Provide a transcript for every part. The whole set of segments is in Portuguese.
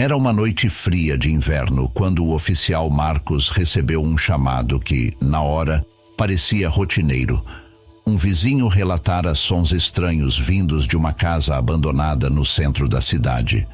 Era uma noite fria de inverno quando o oficial Marcos recebeu um chamado que, na hora, parecia rotineiro. Um vizinho relatara sons estranhos vindos de uma casa abandonada no centro da cidade.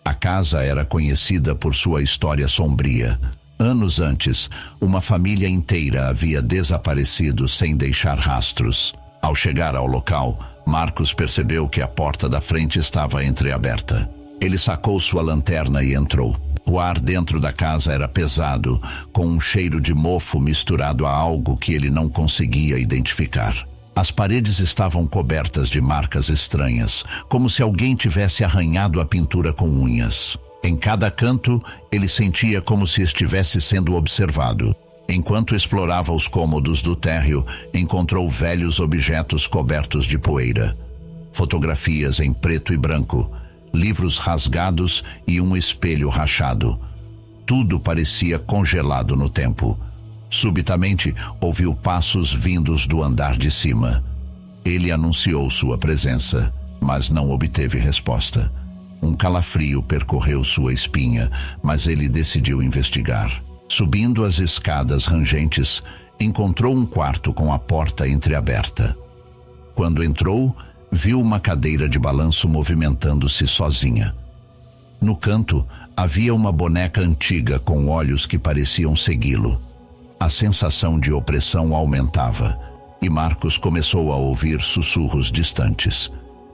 A casa era conhecida por sua história sombria. Anos antes, uma família inteira havia desaparecido sem deixar rastros. Ao chegar ao local, Marcos percebeu que a porta da frente estava entreaberta. Ele sacou sua lanterna e entrou. O ar dentro da casa era pesado, com um cheiro de mofo misturado a algo que ele não conseguia identificar. As paredes estavam cobertas de marcas estranhas, como se alguém tivesse arranhado a pintura com unhas. Em cada canto, ele sentia como se estivesse sendo observado. Enquanto explorava os cômodos do térreo, encontrou velhos objetos cobertos de poeira. Fotografias em preto e branco, livros rasgados e um espelho rachado. Tudo parecia congelado no tempo. Subitamente, ouviu passos vindos do andar de cima. Ele anunciou sua presença, mas não obteve resposta. Um calafrio percorreu sua espinha, mas ele decidiu investigar. Subindo as escadas rangentes, encontrou um quarto com a porta entreaberta. Quando entrou, viu uma cadeira de balanço movimentando-se sozinha. No canto, havia uma boneca antiga com olhos que pareciam segui-lo. A sensação de opressão aumentava, e Marcos começou a ouvir sussurros distantes.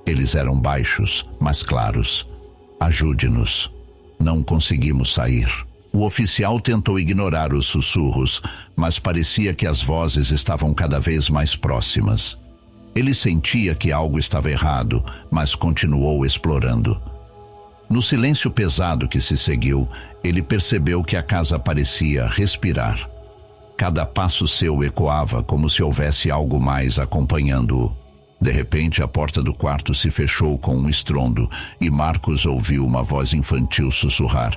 Eles eram baixos, mas claros. Ajude-nos. Não conseguimos sair. O oficial tentou ignorar os sussurros, mas parecia que as vozes estavam cada vez mais próximas. Ele sentia que algo estava errado, mas continuou explorando. No silêncio pesado que se seguiu, ele percebeu que a casa parecia respirar. Cada passo seu ecoava como se houvesse algo mais acompanhando-o. De repente, a porta do quarto se fechou com um estrondo e Marcos ouviu uma voz infantil sussurrar: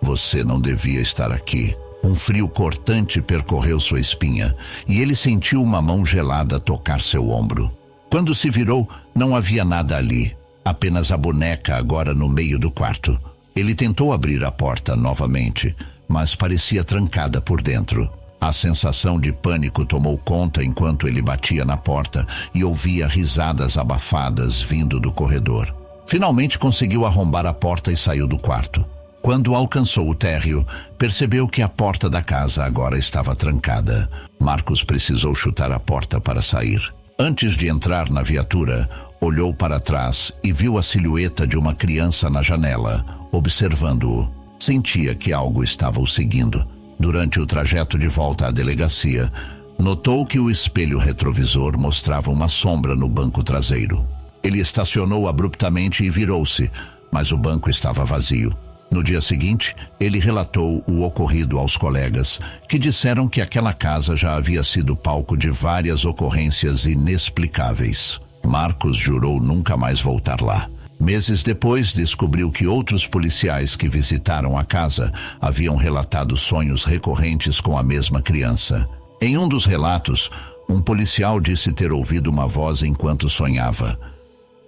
"Você não devia estar aqui." Um frio cortante percorreu sua espinha e ele sentiu uma mão gelada tocar seu ombro. Quando se virou, não havia nada ali, apenas a boneca agora no meio do quarto. Ele tentou abrir a porta novamente, mas parecia trancada por dentro. A sensação de pânico tomou conta enquanto ele batia na porta e ouvia risadas abafadas vindo do corredor. Finalmente conseguiu arrombar a porta e saiu do quarto. Quando alcançou o térreo, percebeu que a porta da casa agora estava trancada. Marcos precisou chutar a porta para sair. Antes de entrar na viatura, olhou para trás e viu a silhueta de uma criança na janela, observando-o. Sentia que algo estava o seguindo. Durante o trajeto de volta à delegacia, notou que o espelho retrovisor mostrava uma sombra no banco traseiro. Ele estacionou abruptamente e virou-se, mas o banco estava vazio. No dia seguinte, ele relatou o ocorrido aos colegas, que disseram que aquela casa já havia sido palco de várias ocorrências inexplicáveis. Marcos jurou nunca mais voltar lá. Meses depois, descobriu que outros policiais que visitaram a casa haviam relatado sonhos recorrentes com a mesma criança. Em um dos relatos, um policial disse ter ouvido uma voz enquanto sonhava: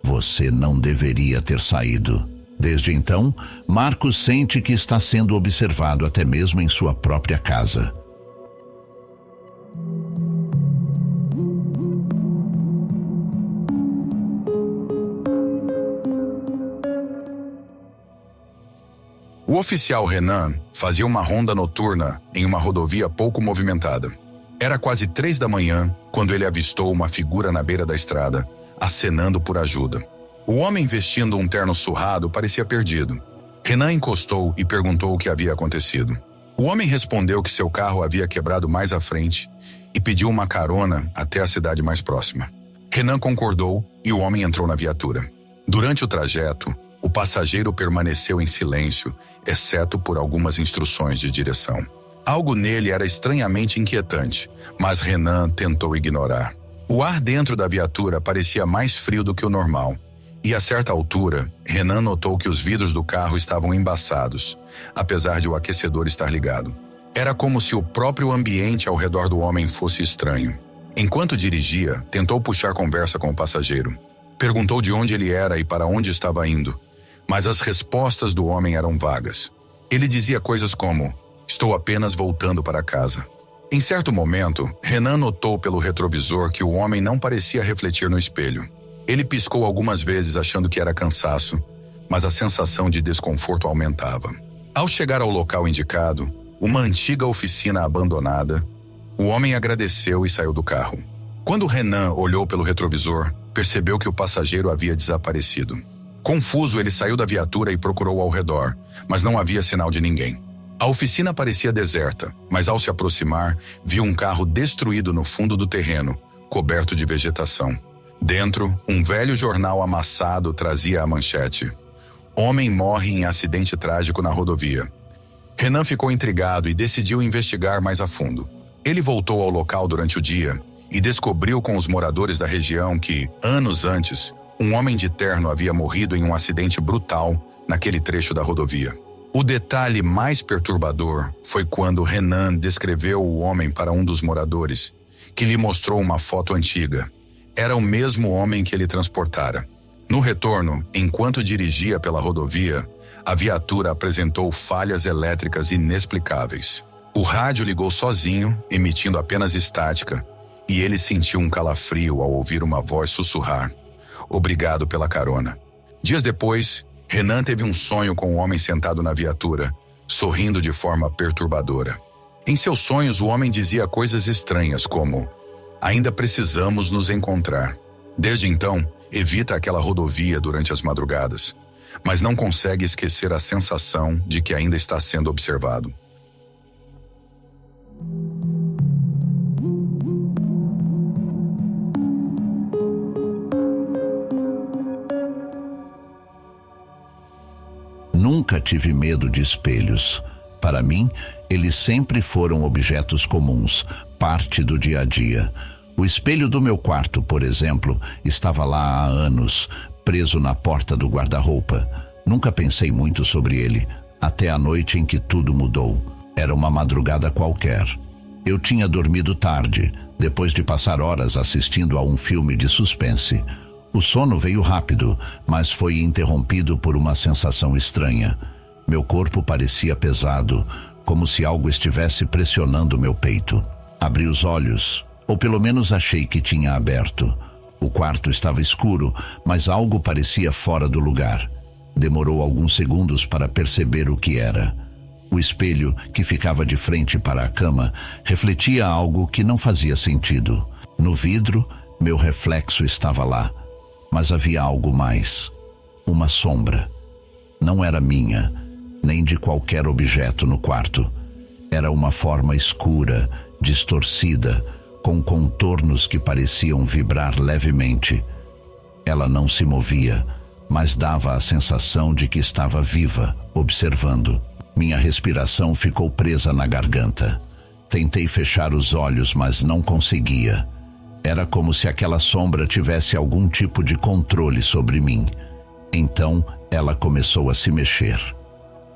"Você não deveria ter saído." Desde então, Marcos sente que está sendo observado até mesmo em sua própria casa. O oficial Renan fazia uma ronda noturna em uma rodovia pouco movimentada. Era quase 3 da manhã quando ele avistou uma figura na beira da estrada, acenando por ajuda. O homem vestindo um terno surrado parecia perdido. Renan encostou e perguntou o que havia acontecido. O homem respondeu que seu carro havia quebrado mais à frente e pediu uma carona até a cidade mais próxima. Renan concordou e o homem entrou na viatura. Durante o trajeto, o passageiro permaneceu em silêncio, exceto por algumas instruções de direção. Algo nele era estranhamente inquietante, mas Renan tentou ignorar. O ar dentro da viatura parecia mais frio do que o normal, e a certa altura, Renan notou que os vidros do carro estavam embaçados, apesar de o aquecedor estar ligado. Era como se o próprio ambiente ao redor do homem fosse estranho. Enquanto dirigia, tentou puxar conversa com o passageiro. Perguntou de onde ele era e para onde estava indo, Mas as respostas do homem eram vagas. Ele dizia coisas como: "Estou apenas voltando para casa." Em certo momento, Renan notou pelo retrovisor que o homem não parecia refletir no espelho. Ele piscou algumas vezes achando que era cansaço, mas a sensação de desconforto aumentava. Ao chegar ao local indicado, uma antiga oficina abandonada, o homem agradeceu e saiu do carro. Quando Renan olhou pelo retrovisor, percebeu que o passageiro havia desaparecido. Confuso, ele saiu da viatura e procurou ao redor, mas não havia sinal de ninguém. A oficina parecia deserta, mas ao se aproximar, viu um carro destruído no fundo do terreno, coberto de vegetação. Dentro, um velho jornal amassado trazia a manchete: "Homem morre em acidente trágico na rodovia." Renan ficou intrigado e decidiu investigar mais a fundo. Ele voltou ao local durante o dia e descobriu com os moradores da região que, anos antes, um homem de terno havia morrido em um acidente brutal naquele trecho da rodovia. O detalhe mais perturbador foi quando Renan descreveu o homem para um dos moradores, que lhe mostrou uma foto antiga. Era o mesmo homem que ele transportara. No retorno, enquanto dirigia pela rodovia, a viatura apresentou falhas elétricas inexplicáveis. O rádio ligou sozinho, emitindo apenas estática, e ele sentiu um calafrio ao ouvir uma voz sussurrar: "Obrigado pela carona." Dias depois, Renan teve um sonho com o homem sentado na viatura, sorrindo de forma perturbadora. Em seus sonhos, o homem dizia coisas estranhas como: "Ainda precisamos nos encontrar." Desde então, evita aquela rodovia durante as madrugadas, mas não consegue esquecer a sensação de que ainda está sendo observado. Nunca tive medo de espelhos. Para mim, eles sempre foram objetos comuns, parte do dia a dia. O espelho do meu quarto, por exemplo, estava lá há anos, preso na porta do guarda-roupa. Nunca pensei muito sobre ele, até a noite em que tudo mudou. Era uma madrugada qualquer. Eu tinha dormido tarde, depois de passar horas assistindo a um filme de suspense. O sono veio rápido, mas foi interrompido por uma sensação estranha. Meu corpo parecia pesado, como se algo estivesse pressionando meu peito. Abri os olhos, ou pelo menos achei que tinha aberto. O quarto estava escuro, mas algo parecia fora do lugar. Demorou alguns segundos para perceber o que era. O espelho, que ficava de frente para a cama, refletia algo que não fazia sentido. No vidro, meu reflexo estava lá. Mas havia algo mais. Uma sombra. Não era minha, nem de qualquer objeto no quarto. Era uma forma escura, distorcida, com contornos que pareciam vibrar levemente. Ela não se movia, mas dava a sensação de que estava viva, observando. Minha respiração ficou presa na garganta. Tentei fechar os olhos, mas não conseguia. Era como se aquela sombra tivesse algum tipo de controle sobre mim. Então, ela começou a se mexer.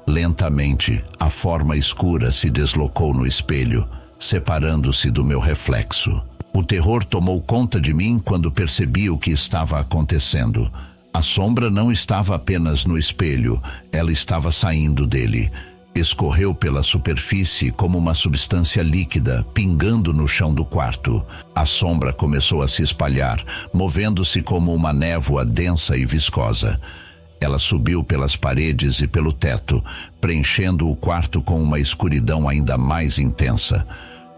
Lentamente, a forma escura se deslocou no espelho, separando-se do meu reflexo. O terror tomou conta de mim quando percebi o que estava acontecendo. A sombra não estava apenas no espelho, ela estava saindo dele. Escorreu pela superfície como uma substância líquida, pingando no chão do quarto. A sombra começou a se espalhar, movendo-se como uma névoa densa e viscosa. Ela subiu pelas paredes e pelo teto, preenchendo o quarto com uma escuridão ainda mais intensa.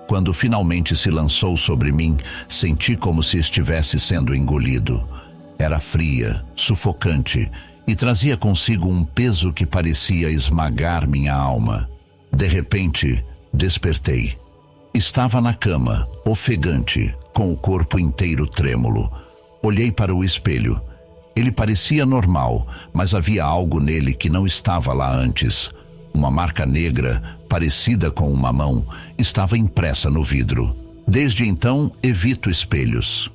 Quando finalmente se lançou sobre mim, senti como se estivesse sendo engolido. Era fria, sufocante, e trazia consigo um peso que parecia esmagar minha alma. De repente, despertei. Estava na cama, ofegante, com o corpo inteiro trêmulo. Olhei para o espelho. Ele parecia normal, mas havia algo nele que não estava lá antes. Uma marca negra, parecida com uma mão, estava impressa no vidro. Desde então, evito espelhos.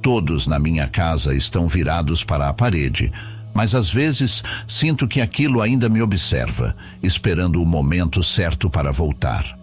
Todos na minha casa estão virados para a parede, mas às vezes sinto que aquilo ainda me observa, esperando o momento certo para voltar.